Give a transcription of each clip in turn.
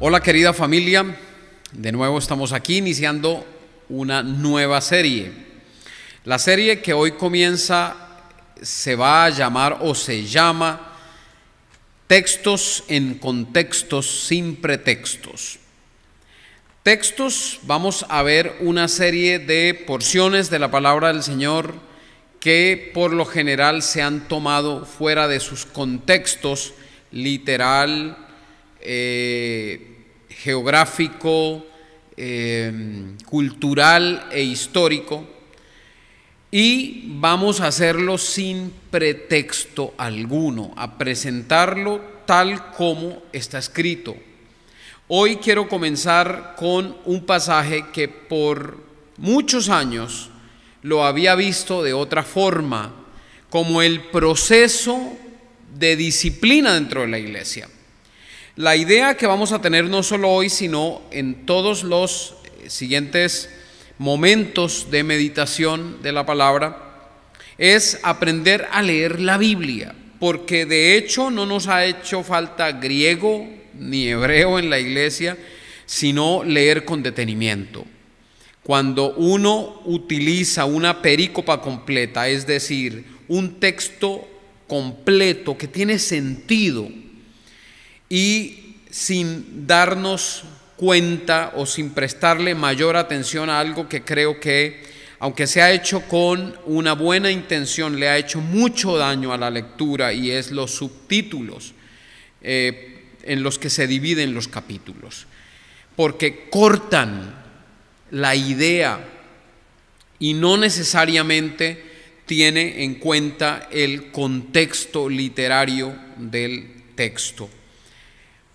Hola querida familia, de nuevo estamos aquí iniciando una nueva serie. La serie que hoy comienza se va a llamar o se llama Textos en contextos sin pretextos. Vamos a ver una serie de porciones de la palabra del Señor que por lo general se han tomado fuera de sus contextos literal, geográfico, cultural e histórico, y vamos a hacerlo sin pretexto alguno, a presentarlo tal como está escrito. Hoy quiero comenzar con un pasaje que por muchos años lo había visto de otra forma, como el proceso de disciplina dentro de la iglesia. La idea que vamos a tener no solo hoy, sino en todos los siguientes momentos de meditación de la palabra, es aprender a leer la Biblia, porque de hecho no nos ha hecho falta griego ni hebreo en la iglesia, sino leer con detenimiento. Cuando uno utiliza una perícopa completa, es decir, un texto completo que tiene sentido, y sin darnos cuenta o sin prestarle mayor atención a algo que creo que, aunque se ha hecho con una buena intención, le ha hecho mucho daño a la lectura, y es los subtítulos en los que se dividen los capítulos, porque cortan la idea y no necesariamente tiene en cuenta el contexto literario del texto.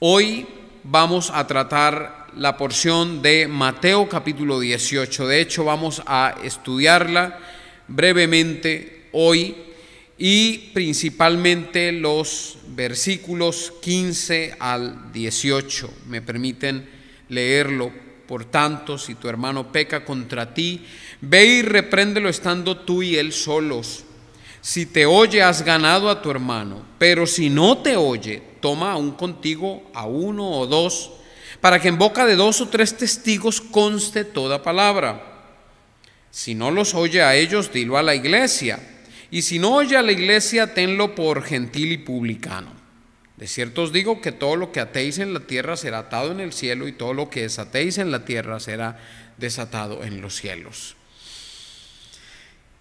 Hoy vamos a tratar la porción de Mateo capítulo 18. De hecho, vamos a estudiarla brevemente hoy, y principalmente los versículos 15 al 18. Me permiten leerlo. Por tanto, si tu hermano peca contra ti, ve y repréndelo estando tú y él solos. Si te oye, has ganado a tu hermano, pero si no te oye, toma aún contigo a uno o dos, para que en boca de 2 o 3 testigos conste toda palabra. Si no los oye a ellos, dilo a la iglesia, y si no oye a la iglesia, tenlo por gentil y publicano. De cierto os digo que todo lo que atéis en la tierra será atado en el cielo, y todo lo que desatéis en la tierra será desatado en los cielos.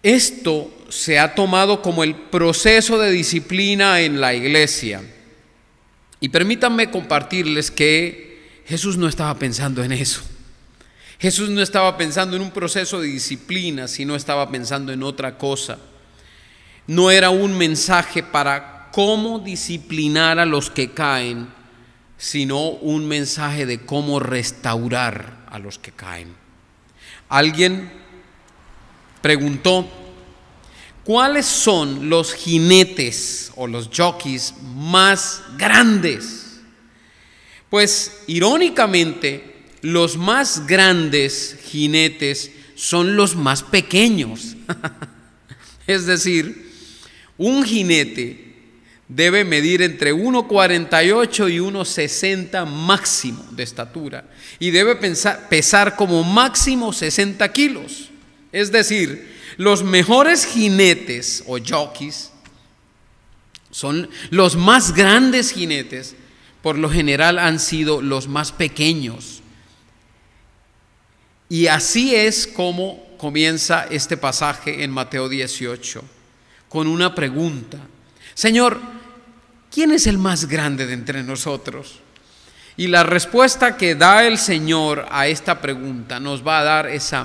Esto se ha tomado como el proceso de disciplina en la iglesia. Y permítanme compartirles que Jesús no estaba pensando en eso. Jesús no estaba pensando en un proceso de disciplina, sino estaba pensando en otra cosa. No era un mensaje para cómo disciplinar a los que caen, sino un mensaje de cómo restaurar a los que caen. Alguien preguntó: ¿cuáles son los jinetes o los jockeys más grandes? Pues irónicamente, los más grandes jinetes son los más pequeños. Es decir, un jinete debe medir entre 1,48 y 1,60 máximo de estatura, y debe pesar como máximo 60 kilos. Es decir, los mejores jinetes o jockeys son los más grandes jinetes, por lo general han sido los más pequeños. Y así es como comienza este pasaje en Mateo 18, con una pregunta: Señor, ¿quién es el más grande de entre nosotros? Y la respuesta que da el Señor a esta pregunta nos va a dar ese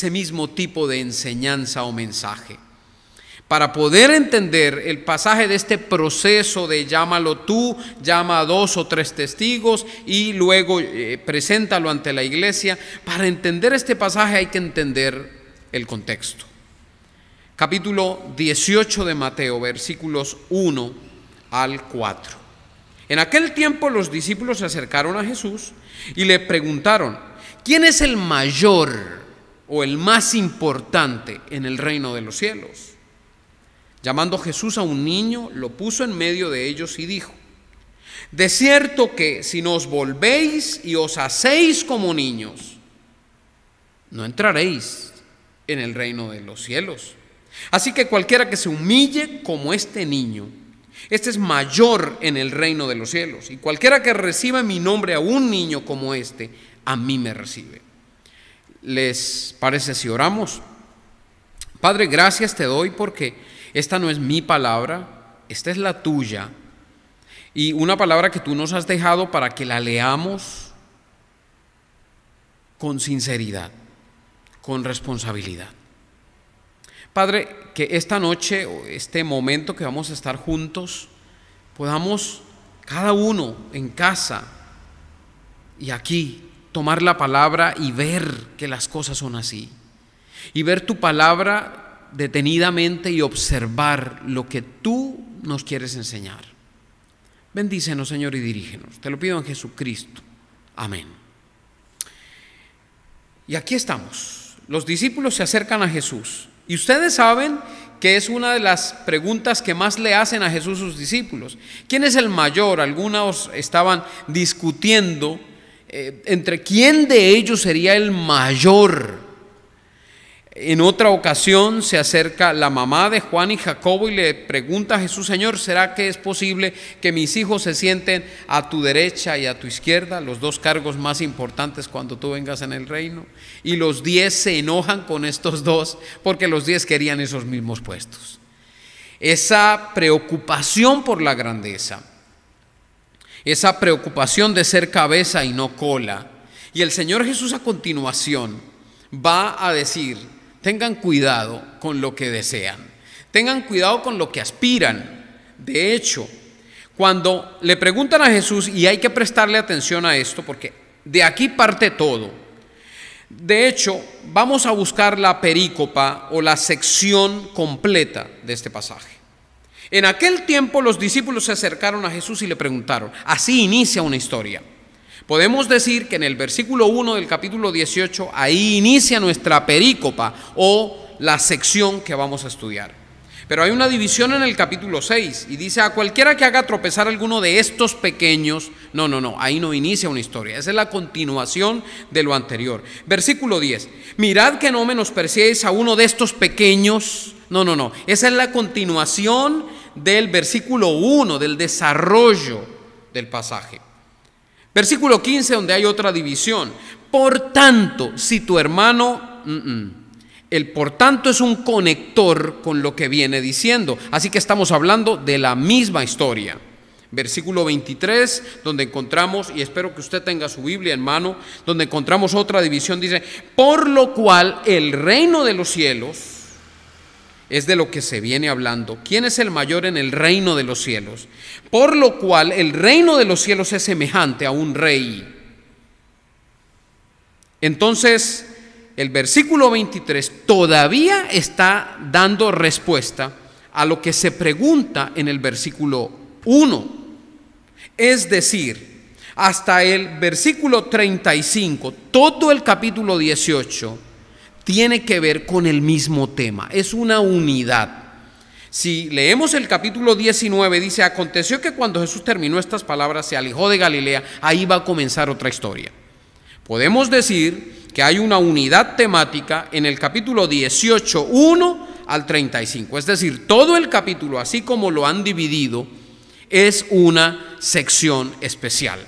mismo tipo de enseñanza o mensaje. Para poder entender el pasaje de este proceso de llámalo tú, llama a 2 o 3 testigos y luego preséntalo ante la iglesia, para entender este pasaje hay que entender el contexto. Capítulo 18 de Mateo, versículos 1 al 4. En aquel tiempo los discípulos se acercaron a Jesús y le preguntaron: ¿quién es el mayor o el más importante en el reino de los cielos? Llamando Jesús a un niño, lo puso en medio de ellos y dijo: De cierto que si nos volvéis y os hacéis como niños, no entraréis en el reino de los cielos. Así que cualquiera que se humille como este niño, este es mayor en el reino de los cielos. Y cualquiera que reciba en mi nombre a un niño como este, a mí me recibe. ¿Les parece si oramos? Padre, gracias te doy porque esta no es mi palabra, esta es la tuya. Y una palabra que tú nos has dejado para que la leamos con sinceridad, con responsabilidad. Padre, que esta noche o este momento que vamos a estar juntos, podamos cada uno en casa y aquí tomar la palabra y ver que las cosas son así. Y ver tu palabra detenidamente y observar lo que tú nos quieres enseñar. Bendícenos, Señor, y dirígenos. Te lo pido en Jesucristo. Amén. Y aquí estamos. Los discípulos se acercan a Jesús. Y ustedes saben que es una de las preguntas que más le hacen a Jesús sus discípulos. ¿Quién es el mayor? Algunos estaban discutiendo entre quién de ellos sería el mayor. En otra ocasión se acerca la mamá de Juan y Jacobo y le pregunta a Jesús: Señor, ¿será que es posible que mis hijos se sienten a tu derecha y a tu izquierda? Los dos cargos más importantes cuando tú vengas en el reino. Y los 10 se enojan con estos dos porque los 10 querían esos mismos puestos. Esa preocupación por la grandeza, esa preocupación de ser cabeza y no cola. Y el Señor Jesús a continuación va a decir: tengan cuidado con lo que desean, tengan cuidado con lo que aspiran. De hecho, cuando le preguntan a Jesús, y hay que prestarle atención a esto porque de aquí parte todo. De hecho, vamos a buscar la perícopa o la sección completa de este pasaje. En aquel tiempo los discípulos se acercaron a Jesús y le preguntaron. Así inicia una historia. Podemos decir que en el versículo 1 del capítulo 18, ahí inicia nuestra perícopa o la sección que vamos a estudiar. Pero hay una división en el capítulo 6 y dice: a cualquiera que haga tropezar a alguno de estos pequeños. No, ahí no inicia una historia, esa es la continuación de lo anterior. Versículo 10, mirad que no menospreciéis a uno de estos pequeños. No, esa es la continuación del versículo 1, del desarrollo del pasaje. Versículo 15, donde hay otra división. Por tanto, si tu hermano... El por tanto es un conector con lo que viene diciendo. Así que estamos hablando de la misma historia. Versículo 23, donde encontramos, y espero que usted tenga su Biblia en mano, donde encontramos otra división, dice: por lo cual el reino de los cielos, es de lo que se viene hablando. ¿Quién es el mayor en el reino de los cielos? Por lo cual el reino de los cielos es semejante a un rey. Entonces, el versículo 23 todavía está dando respuesta a lo que se pregunta en el versículo 1. Es decir, hasta el versículo 35, todo el capítulo 18 tiene que ver con el mismo tema, es una unidad. Si leemos el capítulo 19, dice: aconteció que cuando Jesús terminó estas palabras, se alejó de Galilea. Ahí va a comenzar otra historia. Podemos decir que hay una unidad temática en el capítulo 18, 1 al 35. Es decir, todo el capítulo, así como lo han dividido, es una sección especial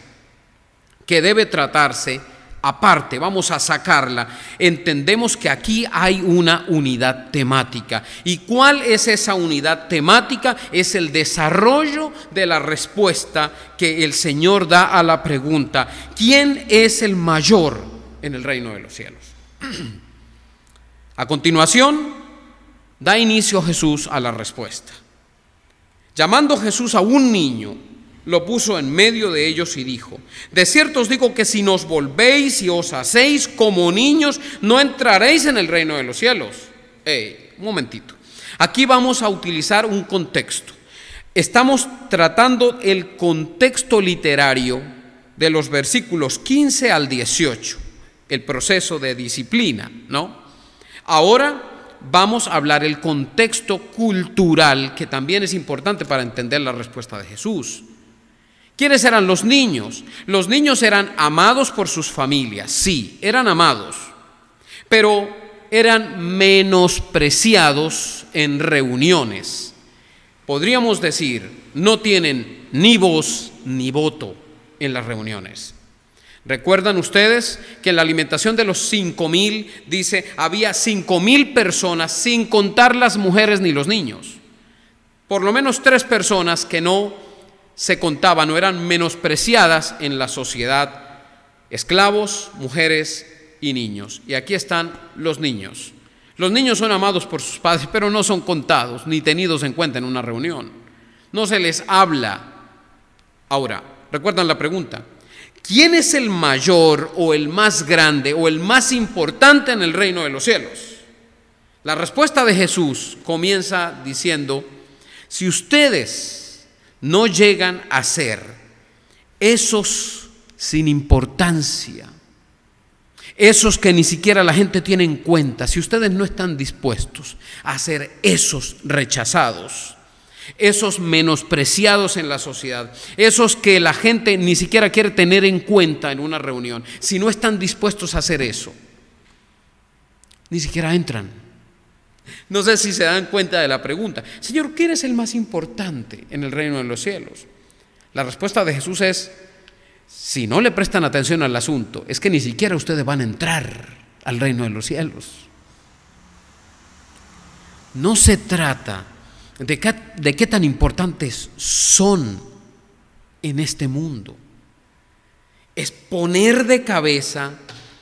que debe tratarse aparte. Vamos a sacarla. Entendemos que aquí hay una unidad temática. ¿Y cuál es esa unidad temática? Es el desarrollo de la respuesta que el Señor da a la pregunta: ¿quién es el mayor en el reino de los cielos? A continuación, da inicio Jesús a la respuesta. Llamando Jesús a un niño, lo puso en medio de ellos y dijo: de cierto os digo que si nos volvéis y os hacéis como niños, no entraréis en el reino de los cielos. Un momentito. Aquí vamos a utilizar un contexto. Estamos tratando el contexto literario de los versículos 15 al 18, el proceso de disciplina, ¿no? Ahora vamos a hablar el contexto cultural, que también es importante para entender la respuesta de Jesús. ¿Quiénes eran los niños? Los niños eran amados por sus familias, sí, eran amados, pero eran menospreciados en reuniones. Podríamos decir, no tienen ni voz ni voto en las reuniones. ¿Recuerdan ustedes que en la alimentación de los 5,000 dice, había 5,000 personas sin contar las mujeres ni los niños? Por lo menos 3 personas que no se contaban o eran menospreciadas en la sociedad: esclavos, mujeres y niños. Y aquí están los niños. Los niños son amados por sus padres, pero no son contados ni tenidos en cuenta en una reunión. No se les habla. Ahora, ¿recuerdan la pregunta? ¿Quién es el mayor o el más grande o el más importante en el reino de los cielos? La respuesta de Jesús comienza diciendo: si ustedes no llegan a ser esos sin importancia, esos que ni siquiera la gente tiene en cuenta, si ustedes no están dispuestos a ser esos rechazados, esos menospreciados en la sociedad, esos que la gente ni siquiera quiere tener en cuenta en una reunión, si no están dispuestos a hacer eso, ni siquiera entran. No sé si se dan cuenta de la pregunta: Señor, ¿quién es el más importante en el reino de los cielos? La respuesta de Jesús es: si no le prestan atención al asunto, es que ni siquiera ustedes van a entrar al reino de los cielos. No se trata de qué tan importantes son en este mundo. Es poner de cabeza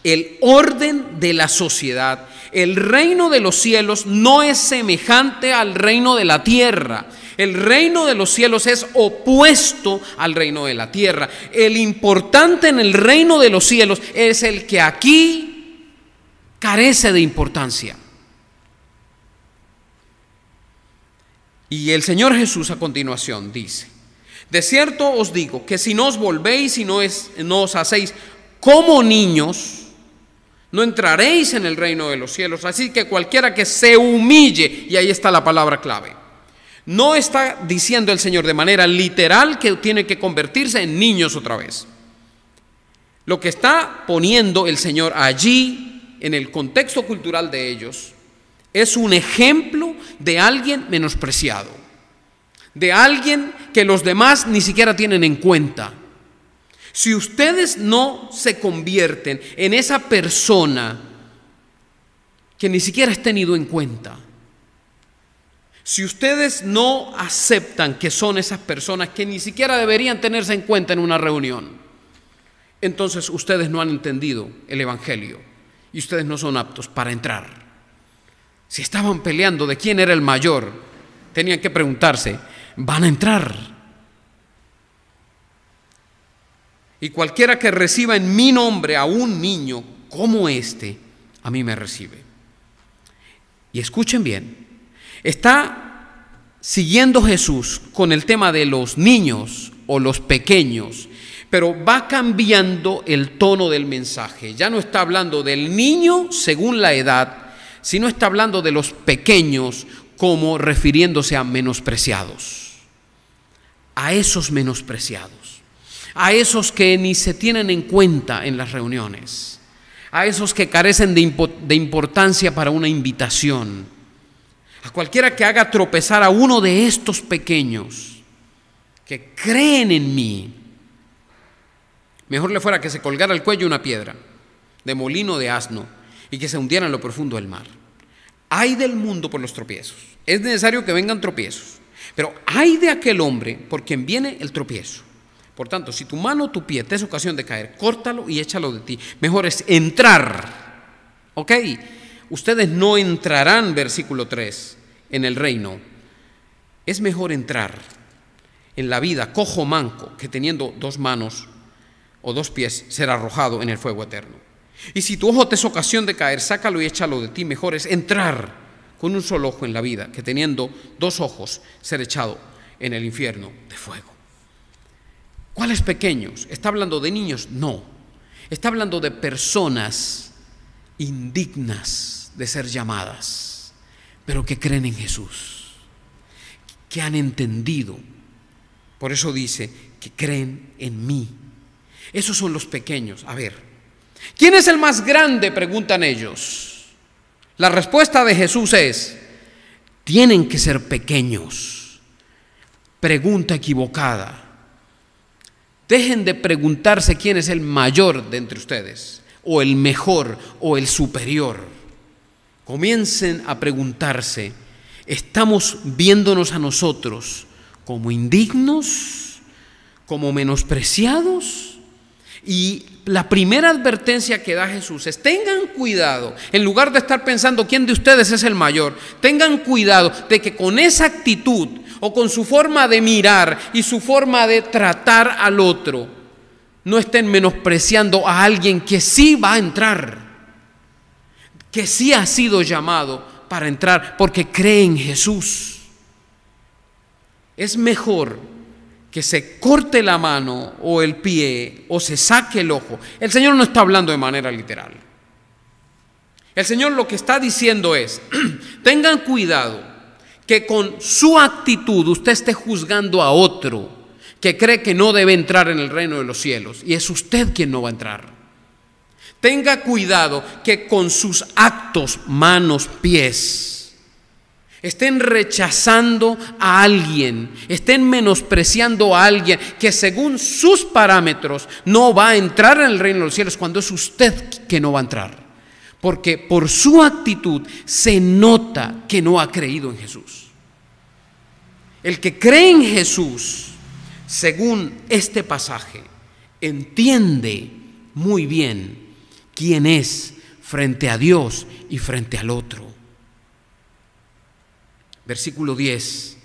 el orden de la sociedad. El reino de los cielos no es semejante al reino de la tierra. El reino de los cielos es opuesto al reino de la tierra. El importante en el reino de los cielos es el que aquí carece de importancia. Y el Señor Jesús a continuación dice: de cierto os digo que si no os volvéis y no os hacéis como niños, no entraréis en el reino de los cielos. Así que cualquiera que se humille, y ahí está la palabra clave. No está diciendo el Señor de manera literal que tiene que convertirse en niños otra vez. Lo que está poniendo el Señor allí, en el contexto cultural de ellos, es un ejemplo de alguien menospreciado, de alguien que los demás ni siquiera tienen en cuenta. Si ustedes no se convierten en esa persona que ni siquiera es tenido en cuenta, si ustedes no aceptan que son esas personas que ni siquiera deberían tenerse en cuenta en una reunión, entonces ustedes no han entendido el Evangelio y ustedes no son aptos para entrar. Si estaban peleando de quién era el mayor, tenían que preguntarse: ¿van a entrar? Y cualquiera que reciba en mi nombre a un niño como este, a mí me recibe. Y escuchen bien, está siguiendo Jesús con el tema de los niños o los pequeños, pero va cambiando el tono del mensaje. Ya no está hablando del niño según la edad, sino está hablando de los pequeños como refiriéndose a menospreciados, a esos menospreciados, a esos que ni se tienen en cuenta en las reuniones, a esos que carecen de importancia para una invitación, a cualquiera que haga tropezar a uno de estos pequeños que creen en mí. Mejor le fuera que se colgara al cuello una piedra de molino de asno y que se hundiera en lo profundo del mar. Ay del mundo por los tropiezos. Es necesario que vengan tropiezos, pero ay de aquel hombre por quien viene el tropiezo. Por tanto, si tu mano o tu pie te es ocasión de caer, córtalo y échalo de ti. Mejor es entrar. ¿Ok? Ustedes no entrarán, versículo 3, en el reino. Es mejor entrar en la vida cojo manco que teniendo 2 manos o 2 pies ser arrojado en el fuego eterno. Y si tu ojo te es ocasión de caer, sácalo y échalo de ti. Mejor es entrar con un solo ojo en la vida que teniendo 2 ojos ser echado en el infierno de fuego. ¿Cuáles pequeños? ¿Está hablando de niños? No. Está hablando de personas indignas de ser llamadas, pero que creen en Jesús, que han entendido. Por eso dice que creen en mí. Esos son los pequeños. A ver, ¿quién es el más grande?, preguntan ellos. La respuesta de Jesús es: tienen que ser pequeños. Pregunta equivocada. Dejen de preguntarse quién es el mayor de entre ustedes, o el mejor, o el superior. Comiencen a preguntarse: ¿estamos viéndonos a nosotros como indignos, como menospreciados? Y la primera advertencia que da Jesús es: tengan cuidado, en lugar de estar pensando quién de ustedes es el mayor, tengan cuidado de que con esa actitud o con su forma de mirar y su forma de tratar al otro, no estén menospreciando a alguien que sí va a entrar, que sí ha sido llamado para entrar porque cree en Jesús. Es mejor que se corte la mano o el pie o se saque el ojo. El Señor no está hablando de manera literal. El Señor lo que está diciendo es: tengan cuidado que con su actitud usted esté juzgando a otro que cree que no debe entrar en el reino de los cielos, y es usted quien no va a entrar. Tenga cuidado que con sus actos, manos, pies, estén rechazando a alguien, estén menospreciando a alguien que según sus parámetros no va a entrar en el reino de los cielos, cuando es usted que no va a entrar, porque por su actitud se nota que no ha creído en Jesús. El que cree en Jesús, según este pasaje, entiende muy bien quién es frente a Dios y frente al otro. Versículo 10,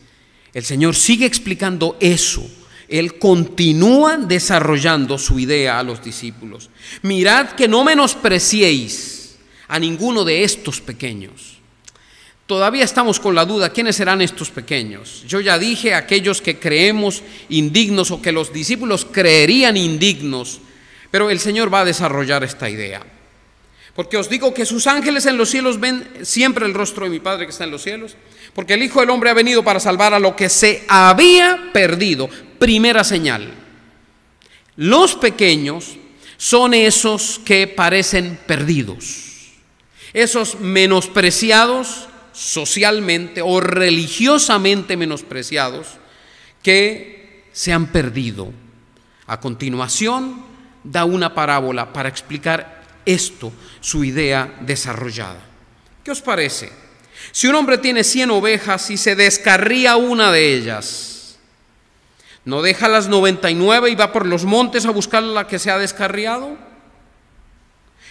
el Señor sigue explicando eso. Él continúa desarrollando su idea a los discípulos. Mirad que no menospreciéis a ninguno de estos pequeños. Todavía estamos con la duda: ¿quiénes serán estos pequeños? Yo ya dije, aquellos que creemos indignos o que los discípulos creerían indignos, pero el Señor va a desarrollar esta idea. Porque os digo que sus ángeles en los cielos ven siempre el rostro de mi Padre que está en los cielos, porque el Hijo del Hombre ha venido para salvar a lo que se había perdido. Primera señal: los pequeños son esos que parecen perdidos, esos menospreciados socialmente o religiosamente menospreciados, que se han perdido. A continuación da una parábola para explicar esto, su idea desarrollada. ¿Qué os parece? Si un hombre tiene 100 ovejas y se descarría una de ellas, ¿no deja las 99 y va por los montes a buscar la que se ha descarriado?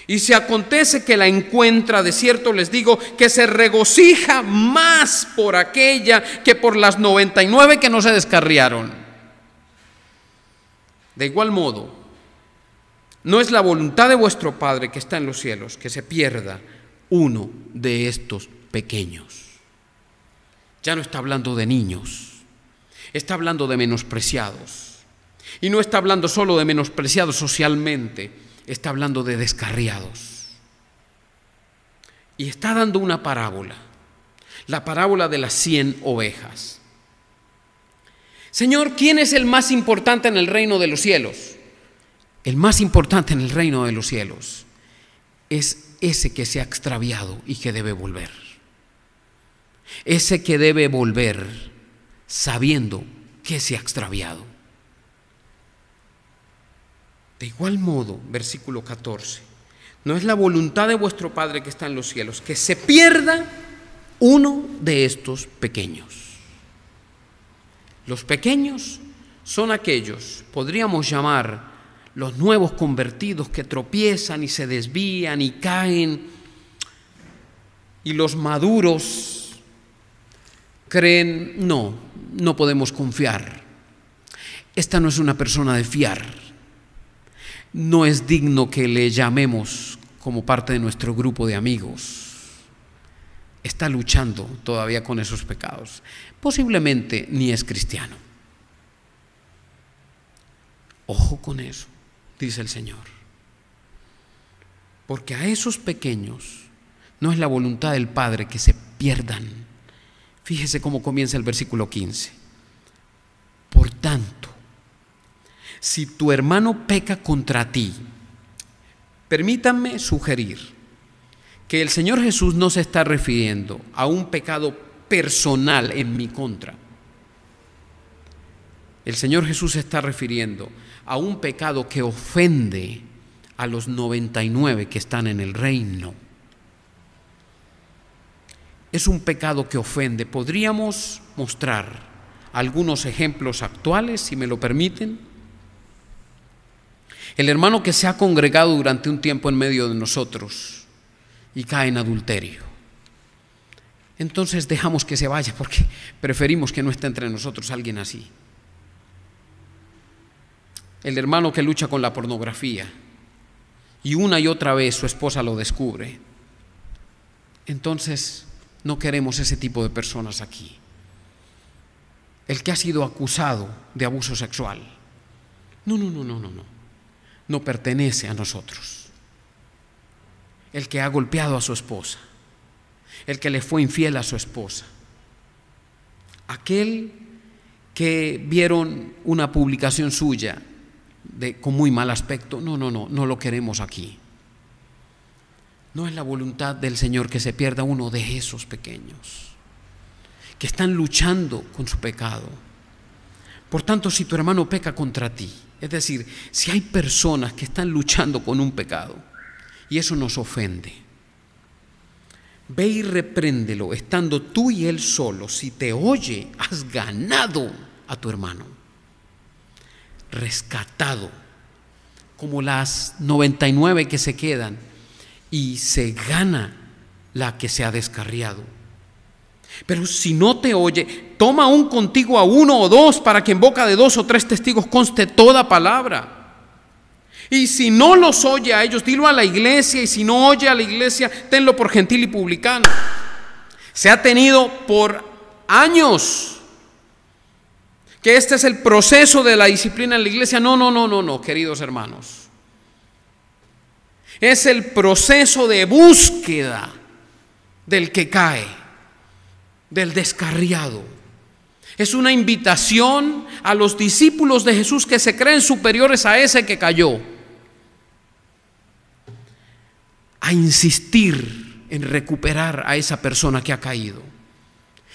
Y si acontece que la encuentra, de cierto les digo que se regocija más por aquella que por las 99 que no se descarriaron. De igual modo, no es la voluntad de vuestro Padre que está en los cielos que se pierda uno de estos pequeños. Ya no está hablando de niños, está hablando de menospreciados. Y no está hablando solo de menospreciados socialmente, está hablando de descarriados. Y está dando una parábola, la parábola de las 100 ovejas. Señor, ¿quién es el más importante en el reino de los cielos? El más importante en el reino de los cielos es ese que se ha extraviado y que debe volver. Ese que debe volver sabiendo que se ha extraviado. De igual modo, versículo 14, no es la voluntad de vuestro Padre que está en los cielos que se pierda uno de estos pequeños. Los pequeños son aquellos, podríamos llamar, los nuevos convertidos que tropiezan y se desvían y caen, y los maduros creen: no podemos confiar, esta no es una persona de fiar, no es digno que le llamemos como parte de nuestro grupo de amigos, está luchando todavía con esos pecados, posiblemente ni es cristiano. Ojo con eso, dice el Señor, porque a esos pequeños no es la voluntad del Padre que se pierdan. Fíjese cómo comienza el versículo 15. Por tanto, Si tu hermano peca contra ti, permítanme sugerir que el Señor Jesús no se está refiriendo a un pecado personal en mi contra. El Señor Jesús se está refiriendo a un pecado que ofende a los 99 que están en el reino. Es un pecado que ofende. Podríamos mostrar algunos ejemplos actuales, si me lo permiten. El hermano que se ha congregado durante un tiempo en medio de nosotros y cae en adulterio. Entonces dejamos que se vaya porque preferimos que no esté entre nosotros alguien así. El hermano que lucha con la pornografía y una y otra vez su esposa lo descubre. Entonces no queremos ese tipo de personas aquí. El que ha sido acusado de abuso sexual. No pertenece a nosotros. El que ha golpeado a su esposa, el que le fue infiel a su esposa, aquel que vieron una publicación suya con muy mal aspecto, no lo queremos aquí. No es la voluntad del Señor que se pierda uno de esos pequeños que están luchando con su pecado. Por tanto, si tu hermano peca contra ti, es decir, si hay personas que están luchando con un pecado y eso nos ofende, ve y repréndelo estando tú y él solos. Si te oye, has ganado a tu hermano, rescatado, como las 99 que se quedan, y se gana la que se ha descarriado. Pero si no te oye, toma aún contigo a 1 o 2 para que en boca de 2 o 3 testigos conste toda palabra. Y si no los oye a ellos, dilo a la iglesia, y si no oye a la iglesia, tenlo por gentil y publicano. Se ha tenido por años que este es el proceso de la disciplina en la iglesia. No, queridos hermanos. Es el proceso de búsqueda del que cae, del descarriado. Es una invitación a los discípulos de Jesús que se creen superiores a ese que cayó, a insistir en recuperar a esa persona que ha caído.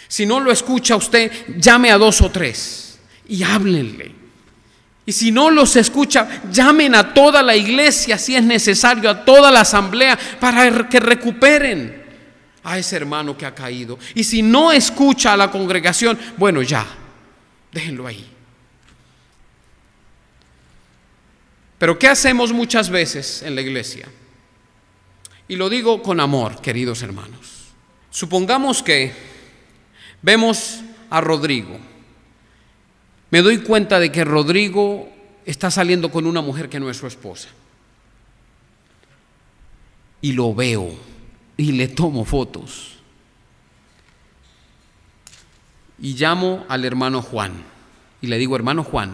Si no lo escucha usted, llame a 2 o 3 y háblenle. Y si no los escucha, llamen a toda la iglesia, si es necesario, a toda la asamblea, para que recuperen a ese hermano que ha caído. Y si no escucha a la congregación, bueno, ya, déjenlo ahí. Pero ¿qué hacemos muchas veces en la iglesia? Y lo digo con amor, queridos hermanos. Supongamos que vemos a Rodrigo. Me doy cuenta de que Rodrigo está saliendo con una mujer que no es su esposa. Y lo veo y le tomo fotos. Y llamo al hermano Juan y le digo: hermano Juan,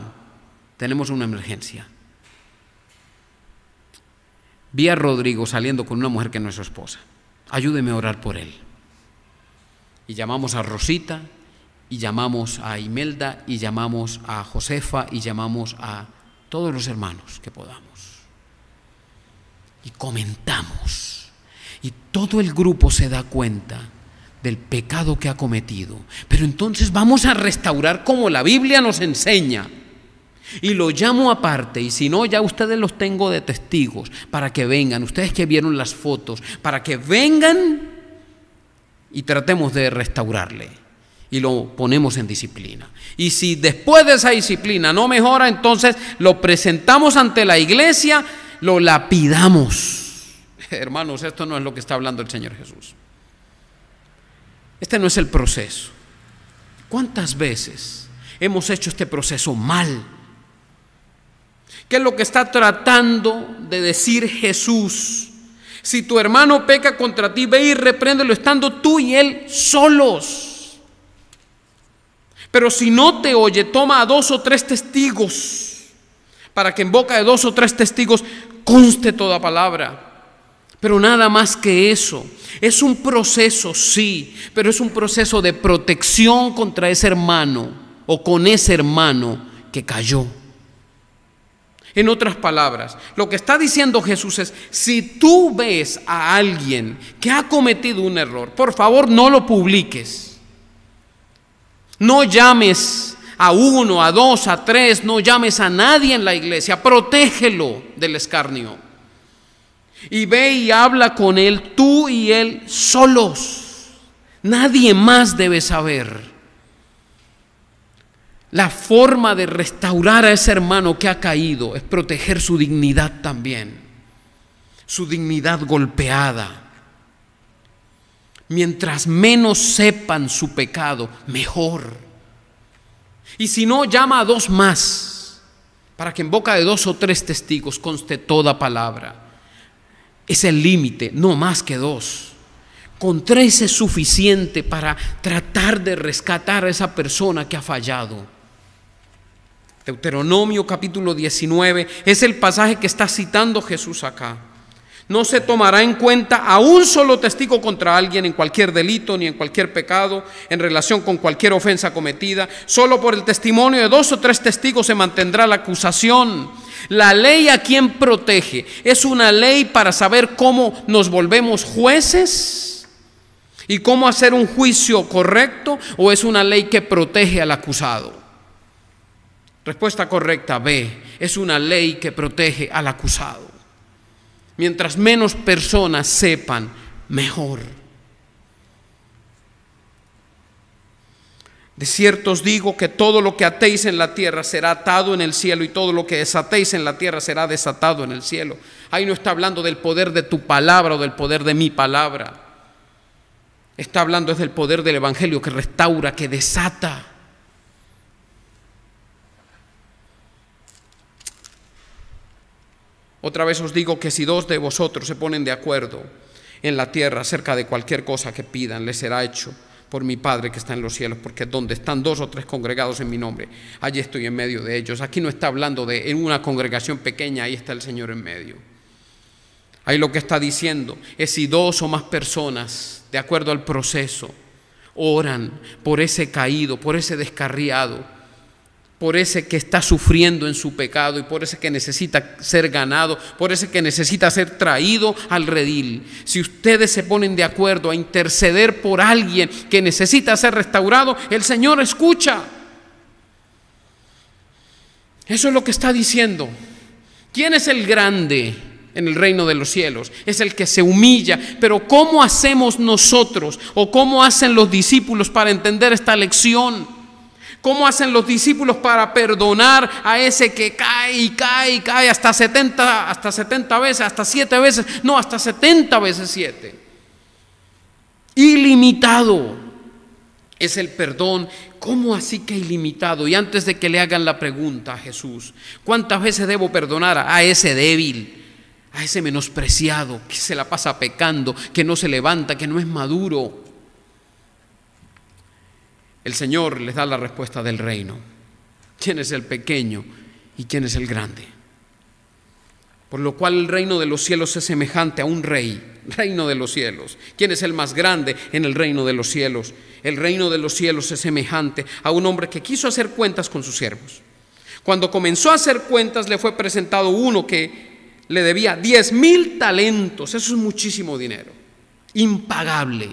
tenemos una emergencia. Vi a Rodrigo saliendo con una mujer que no es su esposa. Ayúdeme a orar por él. Y llamamos a Rosita, y llamamos a Imelda, y llamamos a Josefa, y llamamos a todos los hermanos que podamos. Y comentamos. Y todo el grupo se da cuenta del pecado que ha cometido. Pero entonces vamos a restaurar como la Biblia nos enseña. Y lo llamo aparte, y si no, ya ustedes los tengo de testigos para que vengan, ustedes que vieron las fotos, para que vengan y tratemos de restaurarle y lo ponemos en disciplina. Y si después de esa disciplina no mejora, entonces lo presentamos ante la iglesia, lo lapidamos. Hermanos, esto no es lo que está hablando el Señor Jesús. Este no es el proceso. ¿Cuántas veces hemos hecho este proceso mal? ¿Qué es lo que está tratando de decir Jesús? Si tu hermano peca contra ti, ve y repréndelo estando tú y él solos. Pero si no te oye, toma a 2 o 3 testigos, para que en boca de 2 o 3 testigos conste toda palabra. Pero nada más que eso. Es un proceso, sí, pero es un proceso de protección contra ese hermano o con ese hermano que cayó. En otras palabras, lo que está diciendo Jesús es, si tú ves a alguien que ha cometido un error, por favor no lo publiques. No llames a 1, a 2, a 3, no llames a nadie en la iglesia, protégelo del escarnio. Y ve y habla con él, tú y él solos. Nadie más debe saber. La forma de restaurar a ese hermano que ha caído es proteger su dignidad también, su dignidad golpeada. Mientras menos sepan su pecado, mejor. Y si no, llama a 2 más, para que en boca de 2 o 3 testigos conste toda palabra. Es el límite, no más que 2. Con 3 es suficiente para tratar de rescatar a esa persona que ha fallado. Deuteronomio capítulo 19 es el pasaje que está citando Jesús acá. No se tomará en cuenta a un solo testigo contra alguien en cualquier delito ni en cualquier pecado en relación con cualquier ofensa cometida. Solo por el testimonio de 2 o 3 testigos se mantendrá la acusación. La ley, ¿a quién protege? ¿Es una ley para saber cómo nos volvemos jueces y cómo hacer un juicio correcto, o es una ley que protege al acusado? Respuesta correcta, B. Es una ley que protege al acusado. Mientras menos personas sepan, mejor. De cierto os digo que todo lo que atéis en la tierra será atado en el cielo, y todo lo que desatéis en la tierra será desatado en el cielo. Ahí no está hablando del poder de tu palabra o del poder de mi palabra. Está hablando del poder del evangelio que restaura, que desata. Otra vez os digo que si 2 de vosotros se ponen de acuerdo en la tierra acerca de cualquier cosa que pidan, les será hecho por mi Padre que está en los cielos, porque donde están 2 o 3 congregados en mi nombre, allí estoy en medio de ellos. Aquí no está hablando de en una congregación pequeña, ahí está el Señor en medio. Ahí lo que está diciendo es si 2 o más personas, de acuerdo al proceso, oran por ese caído, por ese descarriado, por ese que está sufriendo en su pecado y por ese que necesita ser ganado, por ese que necesita ser traído al redil. Si ustedes se ponen de acuerdo a interceder por alguien que necesita ser restaurado, el Señor escucha. Eso es lo que está diciendo. ¿Quién es el grande en el reino de los cielos? Es el que se humilla. Pero ¿cómo hacemos nosotros o cómo hacen los discípulos para entender esta lección? ¿Cómo hacen los discípulos para perdonar a ese que cae y cae y cae hasta 70 veces, hasta 7 veces, no, hasta 70 veces 7? Ilimitado es el perdón. ¿Cómo así que ilimitado? Y antes de que le hagan la pregunta a Jesús, ¿cuántas veces debo perdonar a ese débil, a ese menospreciado que se la pasa pecando, que no se levanta, que no es maduro? El Señor les da la respuesta del reino. ¿Quién es el pequeño y quién es el grande? Por lo cual el reino de los cielos es semejante a un rey, reino de los cielos. ¿Quién es el más grande en el reino de los cielos? El reino de los cielos es semejante a un hombre que quiso hacer cuentas con sus siervos. Cuando comenzó a hacer cuentas, le fue presentado uno que le debía 10,000 talentos. Eso es muchísimo dinero, impagable.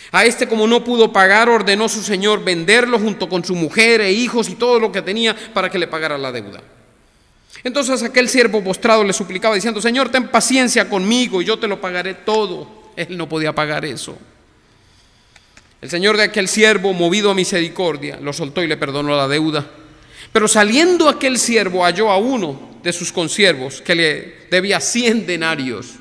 A este, como no pudo pagar, ordenó su señor venderlo junto con su mujer e hijos y todo lo que tenía para que le pagara la deuda. Entonces aquel siervo postrado le suplicaba diciendo: Señor, ten paciencia conmigo y yo te lo pagaré todo. Él no podía pagar eso. El señor de aquel siervo, movido a misericordia, lo soltó y le perdonó la deuda. Pero saliendo aquel siervo, halló a uno de sus consiervos que le debía 100 denarios.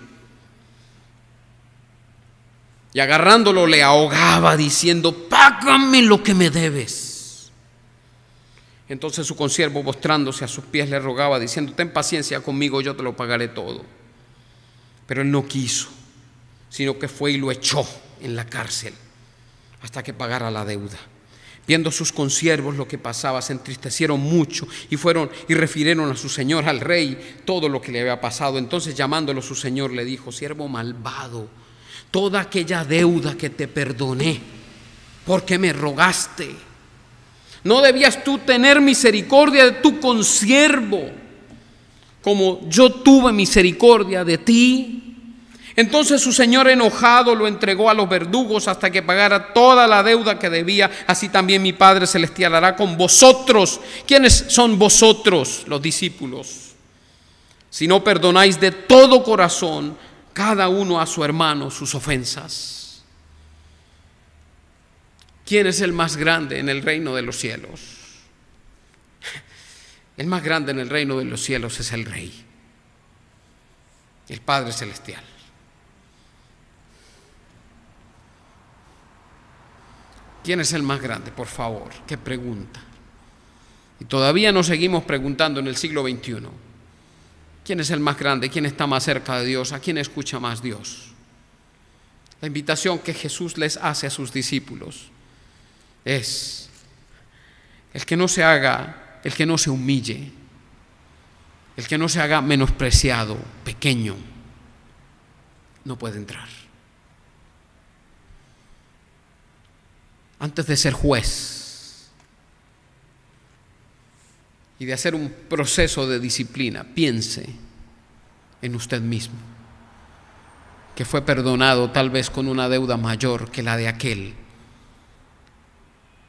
Y agarrándolo le ahogaba diciendo: págame lo que me debes. Entonces su consiervo, postrándose a sus pies, le rogaba diciendo: ten paciencia conmigo, yo te lo pagaré todo. Pero él no quiso, sino que fue y lo echó en la cárcel hasta que pagara la deuda. Viendo sus consiervos lo que pasaba, se entristecieron mucho y fueron y refirieron a su señor, al rey, todo lo que le había pasado. Entonces, llamándolo su señor, le dijo: siervo malvado, toda aquella deuda que te perdoné, porque me rogaste. ¿No debías tú tener misericordia de tu consiervo, como yo tuve misericordia de ti. Entonces su señor enojado lo entregó a los verdugos hasta que pagara toda la deuda que debía. Así también mi Padre Celestial hará con vosotros. ¿Quiénes son vosotros? Los discípulos. Si no perdonáis de todo corazón cada uno a su hermano sus ofensas. ¿Quién es el más grande en el reino de los cielos? El más grande en el reino de los cielos es el Rey, el Padre Celestial. ¿Quién es el más grande? Por favor, qué pregunta. Y todavía nos seguimos preguntando en el siglo XXI. ¿Quién es el más grande? ¿Quién está más cerca de Dios? ¿A quién escucha más Dios? La invitación que Jesús les hace a sus discípulos es el que no se haga, el que no se humille, el que no se haga menospreciado, pequeño, no puede entrar. Antes de ser juez y de hacer un proceso de disciplina, piense en usted mismo, que fue perdonado tal vez con una deuda mayor que la de aquel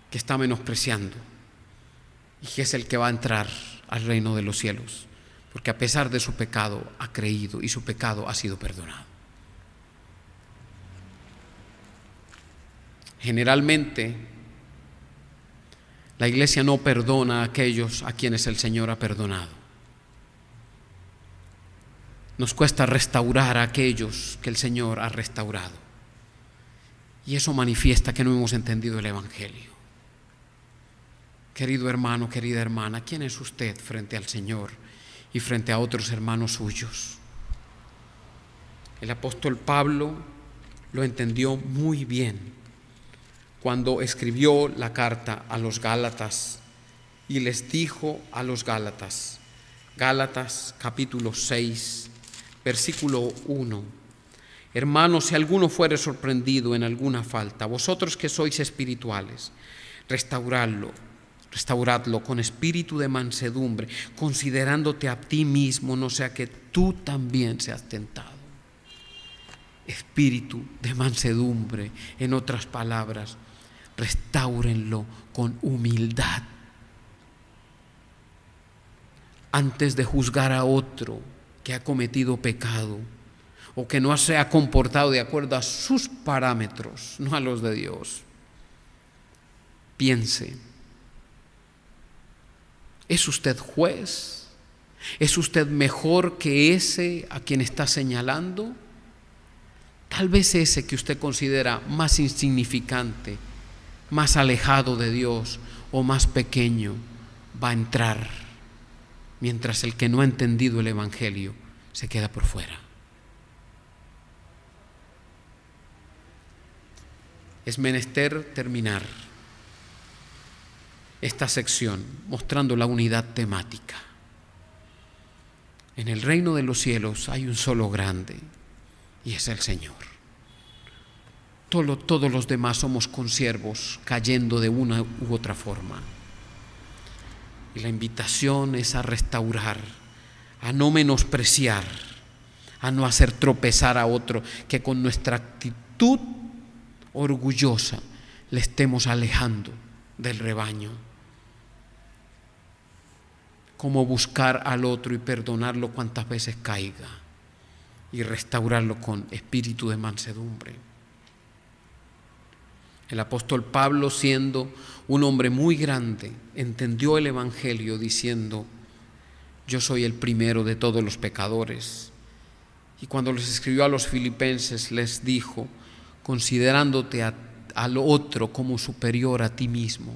que está menospreciando y que es el que va a entrar al reino de los cielos, porque a pesar de su pecado ha creído y su pecado ha sido perdonado. Generalmente, la iglesia no perdona a aquellos a quienes el Señor ha perdonado. Nos cuesta restaurar a aquellos que el Señor ha restaurado. Y eso manifiesta que no hemos entendido el Evangelio. Querido hermano, querida hermana, ¿quién es usted frente al Señor y frente a otros hermanos suyos? El apóstol Pablo lo entendió muy bien cuando escribió la carta a los Gálatas y les dijo a los Gálatas, Gálatas capítulo 6, versículo 1: hermanos, si alguno fuere sorprendido en alguna falta, vosotros que sois espirituales, restauradlo con espíritu de mansedumbre, considerándote a ti mismo, no sea que tú también seas tentado. Espíritu de mansedumbre, en otras palabras, restáurenlo con humildad. Antes de juzgar a otro que ha cometido pecado o que no se ha comportado de acuerdo a sus parámetros, no a los de Dios, piense: ¿es usted juez? ¿Es usted mejor que ese a quien está señalando? Tal vez ese que usted considera más insignificante, más alejado de Dios o más pequeño, va a entrar, mientras el que no ha entendido el Evangelio se queda por fuera. Es menester terminar esta sección mostrando la unidad temática. En el reino de los cielos hay un solo grande, y es el Señor. Todos los demás somos consiervos, cayendo de una u otra forma. Y la invitación es a restaurar, a no menospreciar, a no hacer tropezar a otro, que con nuestra actitud orgullosa le estemos alejando del rebaño. Como buscar al otro y perdonarlo cuantas veces caiga y restaurarlo con espíritu de mansedumbre. El apóstol Pablo, siendo un hombre muy grande, entendió el Evangelio diciendo: yo soy el primero de todos los pecadores. Y cuando les escribió a los filipenses les dijo: considerándote al otro como superior a ti mismo.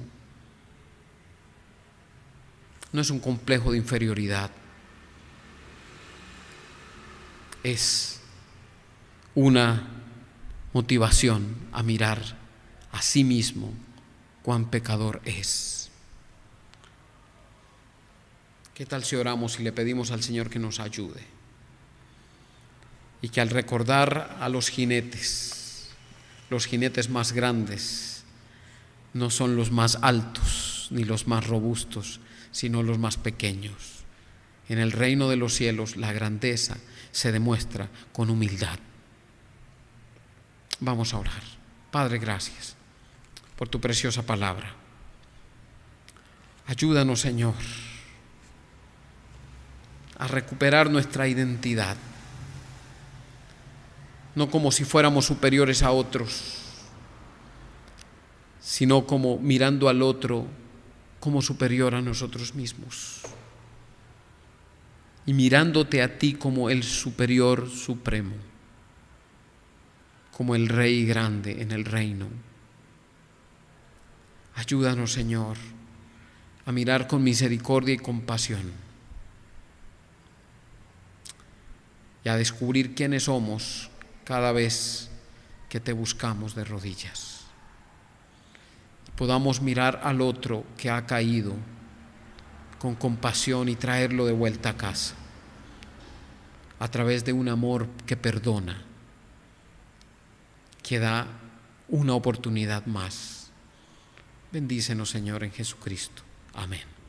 No es un complejo de inferioridad, es una motivación a mirar a sí mismo cuán pecador es. ¿Qué tal si oramos y le pedimos al Señor que nos ayude? Y que al recordar a los jinetes más grandes no son los más altos ni los más robustos, sino los más pequeños, En el reino de los cielos la grandeza se demuestra con humildad. Vamos a orar. Padre, gracias por tu preciosa palabra. Ayúdanos, Señor, a recuperar nuestra identidad, no como si fuéramos superiores a otros, sino como mirando al otro como superior a nosotros mismos y mirándote a ti como el superior supremo, como el Rey grande en el reino. Ayúdanos, Señor, a mirar con misericordia y compasión y a descubrir quiénes somos cada vez que te buscamos de rodillas. Podamos mirar al otro que ha caído con compasión y traerlo de vuelta a casa a través de un amor que perdona, que da una oportunidad más. Bendícenos, Señor, en Jesucristo. Amén.